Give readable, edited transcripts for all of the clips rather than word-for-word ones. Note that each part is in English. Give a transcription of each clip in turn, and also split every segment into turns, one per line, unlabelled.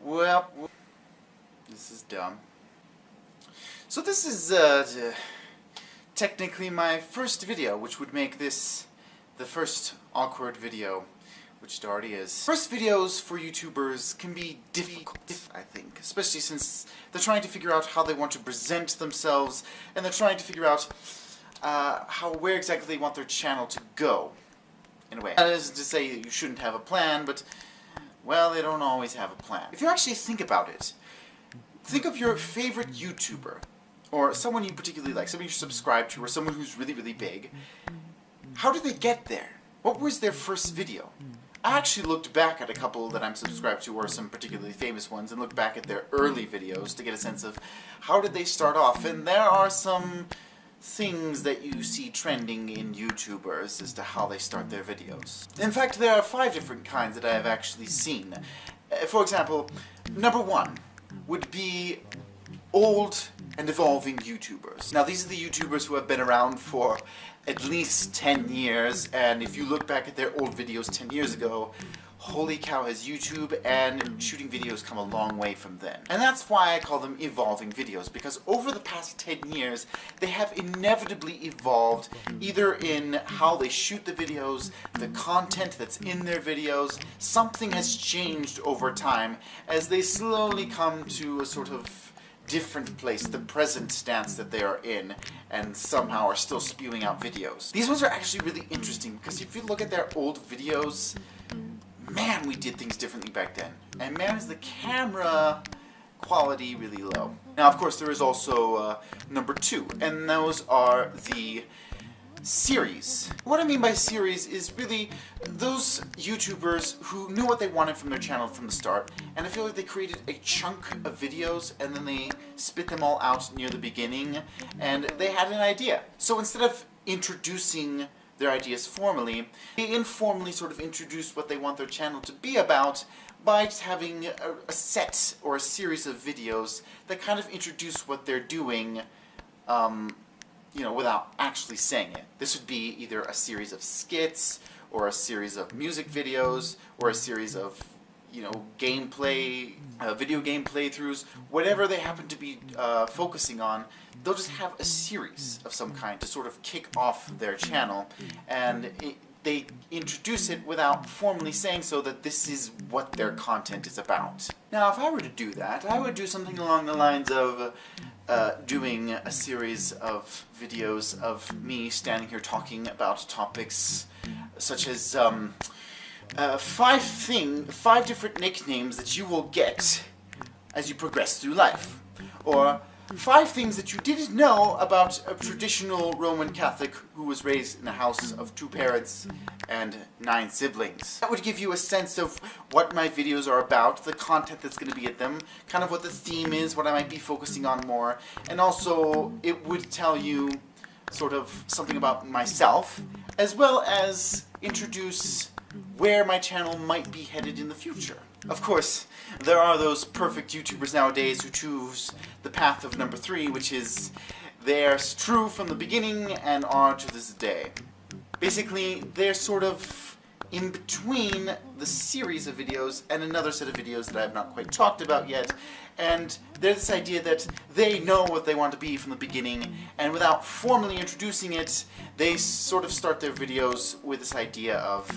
Well, this is dumb. So this is technically my first video, which would make this the first awkward video, which it already is. First videos for YouTubers can be difficult, I think, especially since they're trying to figure out how they want to present themselves, and they're trying to figure out where exactly they want their channel to go, in a way. That isn't to say that you shouldn't have a plan, but, well, they don't always have a plan. If you actually think about it, think of your favorite YouTuber, or someone you particularly like, someone you subscribe to, or someone who's really, really big. How did they get there? What was their first video? I actually looked back at a couple that I'm subscribed to, or some particularly famous ones, and looked back at their early videos to get a sense of how did they start off. And there are some things that you see trending in YouTubers as to how they start their videos. In fact, there are 5 different kinds that I have actually seen. For example, number 1 would be old and evolving YouTubers. Now, these are the YouTubers who have been around for at least 10 years, and if you look back at their old videos 10 years ago, holy cow, has YouTube and shooting videos come a long way from then. And that's why I call them evolving videos, because over the past 10 years, they have inevitably evolved, either in how they shoot the videos, the content that's in their videos. Something has changed over time as they slowly come to a sort of different place, the present stance that they are in, and somehow are still spewing out videos. These ones are actually really interesting, because if you look at their old videos, man, we did things differently back then. And man, is the camera quality really low. Now, of course, there is also number 2, and those are the series. What I mean by series is really those YouTubers who knew what they wanted from their channel from the start, and I feel like they created a chunk of videos and then they spit them all out near the beginning, and they had an idea. So instead of introducing their ideas formally, they informally sort of introduce what they want their channel to be about by just having a set or a series of videos that kind of introduce what they're doing, you know, without actually saying it. This would be either a series of skits, or a series of music videos, or a series of, you know, gameplay, video game playthroughs, whatever they happen to be focusing on. They'll just have a series of some kind to sort of kick off their channel, and they introduce it without formally saying so that this is what their content is about. Now, if I were to do that, I would do something along the lines of doing a series of videos of me standing here talking about topics such as 5 different nicknames that you will get as you progress through life, or 5 things that you didn't know about a traditional Roman Catholic who was raised in a house of 2 parents and 9 siblings. That would give you a sense of what my videos are about, the content that's going to be at them, kind of what the theme is, what I might be focusing on more, and also it would tell you sort of something about myself, as well as introduce where my channel might be headed in the future. Of course, there are those perfect YouTubers nowadays who choose the path of number 3, which is they're true from the beginning and are to this day. Basically, they're sort of in between the series of videos and another set of videos that I have not quite talked about yet, and there's this idea that they know what they want to be from the beginning, and without formally introducing it, they sort of start their videos with this idea of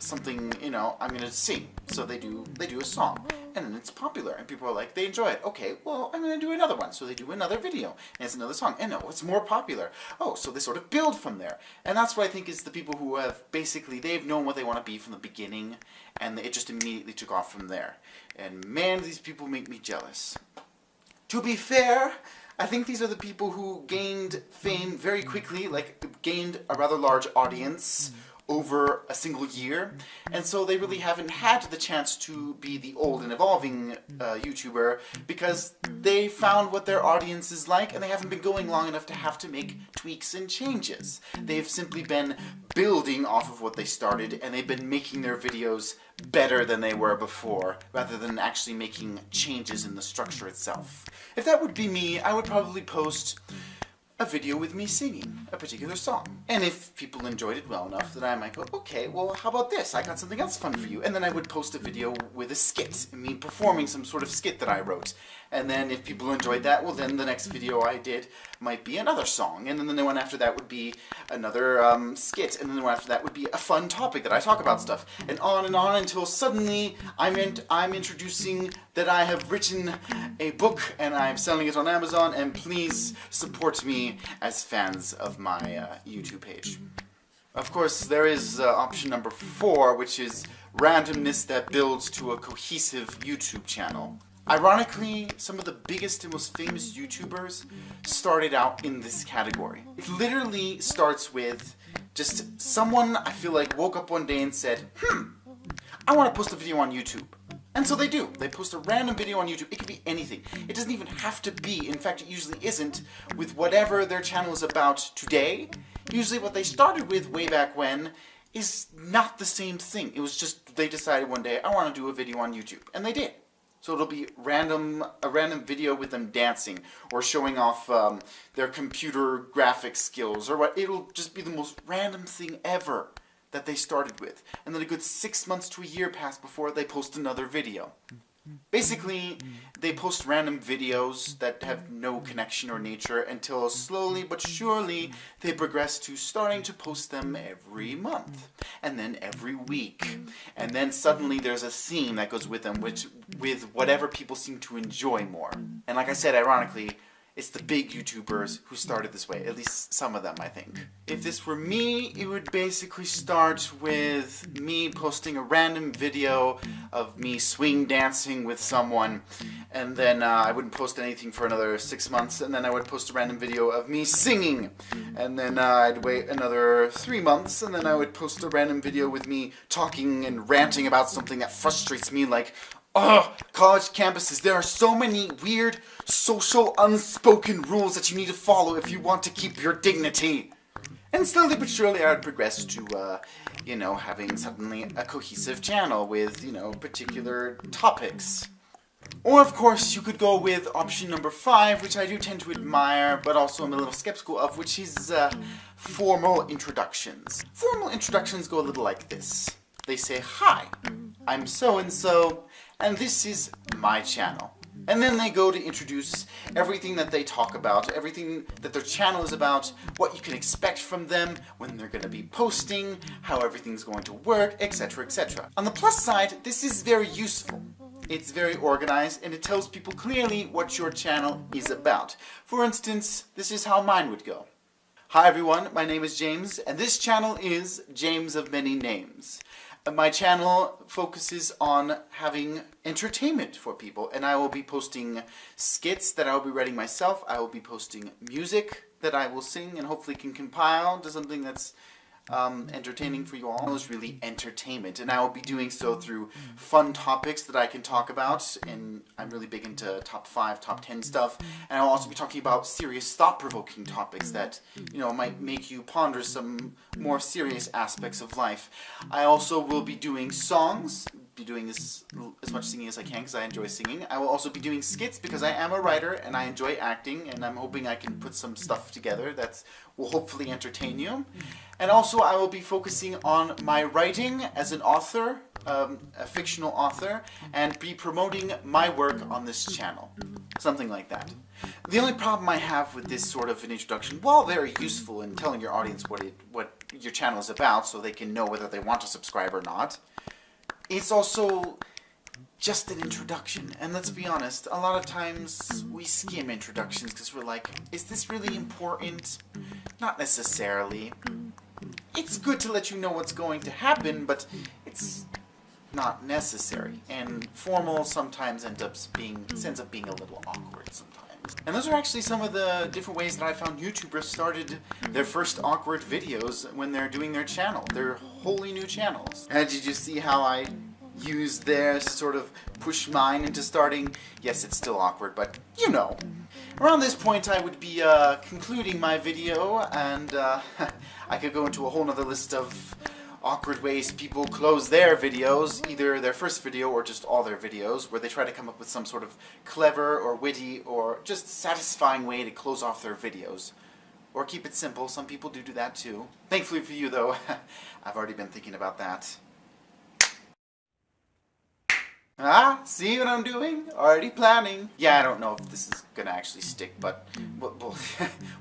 something, you know, I'm gonna sing. So they do a song, and then it's popular, and people are like, they enjoy it. Okay, well, I'm gonna do another one. So they do another video, and it's another song, and no, it's more popular. Oh, so they sort of build from there. And that's what I think is the people who have basically, they've known what they want to be from the beginning, and it just immediately took off from there. And man, these people make me jealous. To be fair, I think these are the people who gained fame very quickly, like gained a rather large audience over a single year, and so they really haven't had the chance to be the old and evolving YouTuber, because they found what their audience is like, and they haven't been going long enough to have to make tweaks and changes. They've simply been building off of what they started, and they've been making their videos better than they were before, rather than actually making changes in the structure itself. If that would be me, I would probably post a video with me singing a particular song. And if people enjoyed it well enough, then I might go, okay, well, how about this? I got something else fun for you. And then I would post a video with a skit, me performing some sort of skit that I wrote. And then if people enjoyed that, well, then the next video I did might be another song. And then the one after that would be another skit. And then the one after that would be a fun topic that I talk about stuff. And on until suddenly I'm introducing that I have written a book and I'm selling it on Amazon, and please support me as fans of my YouTube page. Of course, there is option number 4, which is randomness that builds to a cohesive YouTube channel. Ironically, some of the biggest and most famous YouTubers started out in this category. It literally starts with just someone, I feel like, woke up one day and said, I want to post a video on YouTube. And so they do. They post a random video on YouTube. It could be anything. It doesn't even have to be, in fact it usually isn't, with whatever their channel is about today. Usually what they started with way back when is not the same thing. It was just they decided one day, I want to do a video on YouTube. And they did. So it'll be a random video with them dancing or showing off their computer graphics skills or what. It'll just be the most random thing ever that they started with. And then a good 6 months to a year pass before they post another video. Basically, they post random videos that have no connection or nature until slowly but surely they progress to starting to post them every month. And then every week. And then suddenly there's a theme that goes with them, with whatever people seem to enjoy more. And like I said, ironically, it's the big YouTubers who started this way, at least some of them, I think. If this were me, it would basically start with me posting a random video of me swing dancing with someone, and then I wouldn't post anything for another 6 months, and then I would post a random video of me singing, and then I'd wait another 3 months, and then I would post a random video with me talking and ranting about something that frustrates me, like, oh, college campuses, there are so many weird social unspoken rules that you need to follow if you want to keep your dignity. And slowly but surely I would progress to, having suddenly a cohesive channel with, particular topics. Or, of course, you could go with option number 5, which I do tend to admire, but also I'm a little skeptical of, which is formal introductions. Formal introductions go a little like this. They say, hi, I'm so-and-so, and this is my channel. And then they go to introduce everything that they talk about, everything that their channel is about, what you can expect from them, when they're going to be posting, how everything's going to work, etc., etc. On the plus side, this is very useful. It's very organized, and it tells people clearly what your channel is about. For instance, this is how mine would go. Hi everyone, my name is James, and this channel is James of Many Names. My channel focuses on having entertainment for people, and I will be posting skits that I will be writing myself. I will be posting music that I will sing and hopefully can compile to something that's entertaining for you all. It's really entertainment, and I will be doing so through fun topics that I can talk about, and I'm really big into top 5, top 10 stuff, and I'll also be talking about serious thought-provoking topics that, might make you ponder some more serious aspects of life. I also will be doing songs, be doing as much singing as I can because I enjoy singing. I will also be doing skits because I am a writer and I enjoy acting, and I'm hoping I can put some stuff together that will hopefully entertain you. And also I will be focusing on my writing as an author, a fictional author, and be promoting my work on this channel. Something like that. The only problem I have with this sort of an introduction, while very useful in telling your audience what your channel is about so they can know whether they want to subscribe or not, it's also just an introduction. And let's be honest, a lot of times we skim introductions because we're like, is this really important? Not necessarily. It's good to let you know what's going to happen, but it's not necessary. And formal sometimes ends up being a little awkward sometimes. And those are actually some of the different ways that I found YouTubers started their first awkward videos when they're doing their channel, their wholly new channels. And did you see how I used theirs to sort of push mine into starting? Yes, it's still awkward, but you know. Around this point I would be concluding my video, and I could go into a whole nother list of awkward ways people close their videos, either their first video or just all their videos, where they try to come up with some sort of clever or witty or just satisfying way to close off their videos. or keep it simple. Some people do that too. Thankfully for you though, I've already been thinking about that. Ah, see what I'm doing? Already planning. Yeah, I don't know if this is gonna actually stick, but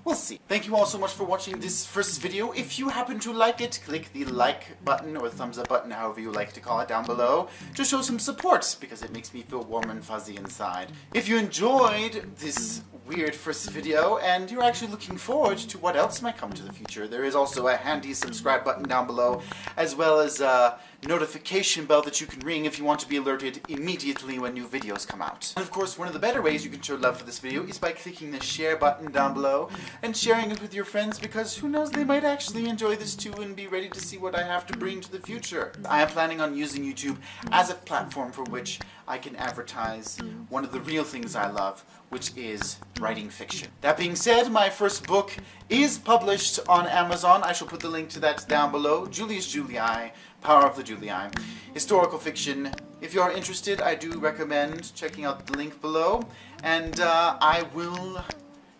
we'll see. Thank you all so much for watching this first video. If you happen to like it, click the like button or thumbs up button, however you like to call it, down below to show some support, because it makes me feel warm and fuzzy inside. If you enjoyed this weird first video and you're actually looking forward to what else might come to the future, there is also a handy subscribe button down below, as well as a notification bell that you can ring if you want to be alerted immediately when new videos come out. And of course, one of the better ways you can show love for this video is by clicking the share button down below and sharing it with your friends, because who knows, they might actually enjoy this too and be ready to see what I have to bring to the future. I am planning on using YouTube as a platform for which I can advertise one of the real things I love, which is writing fiction. That being said, my first book is published on Amazon. I shall put the link to that down below. Julius Julii, Power of the Julii. Historical fiction. If you are interested, I do recommend checking out the link below. And I will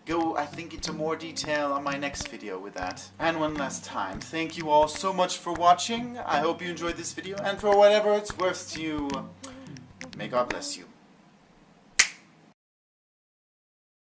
go, I think, into more detail on my next video with that. And one last time, thank you all so much for watching. I hope you enjoyed this video, and for whatever it's worth to you, may God bless you.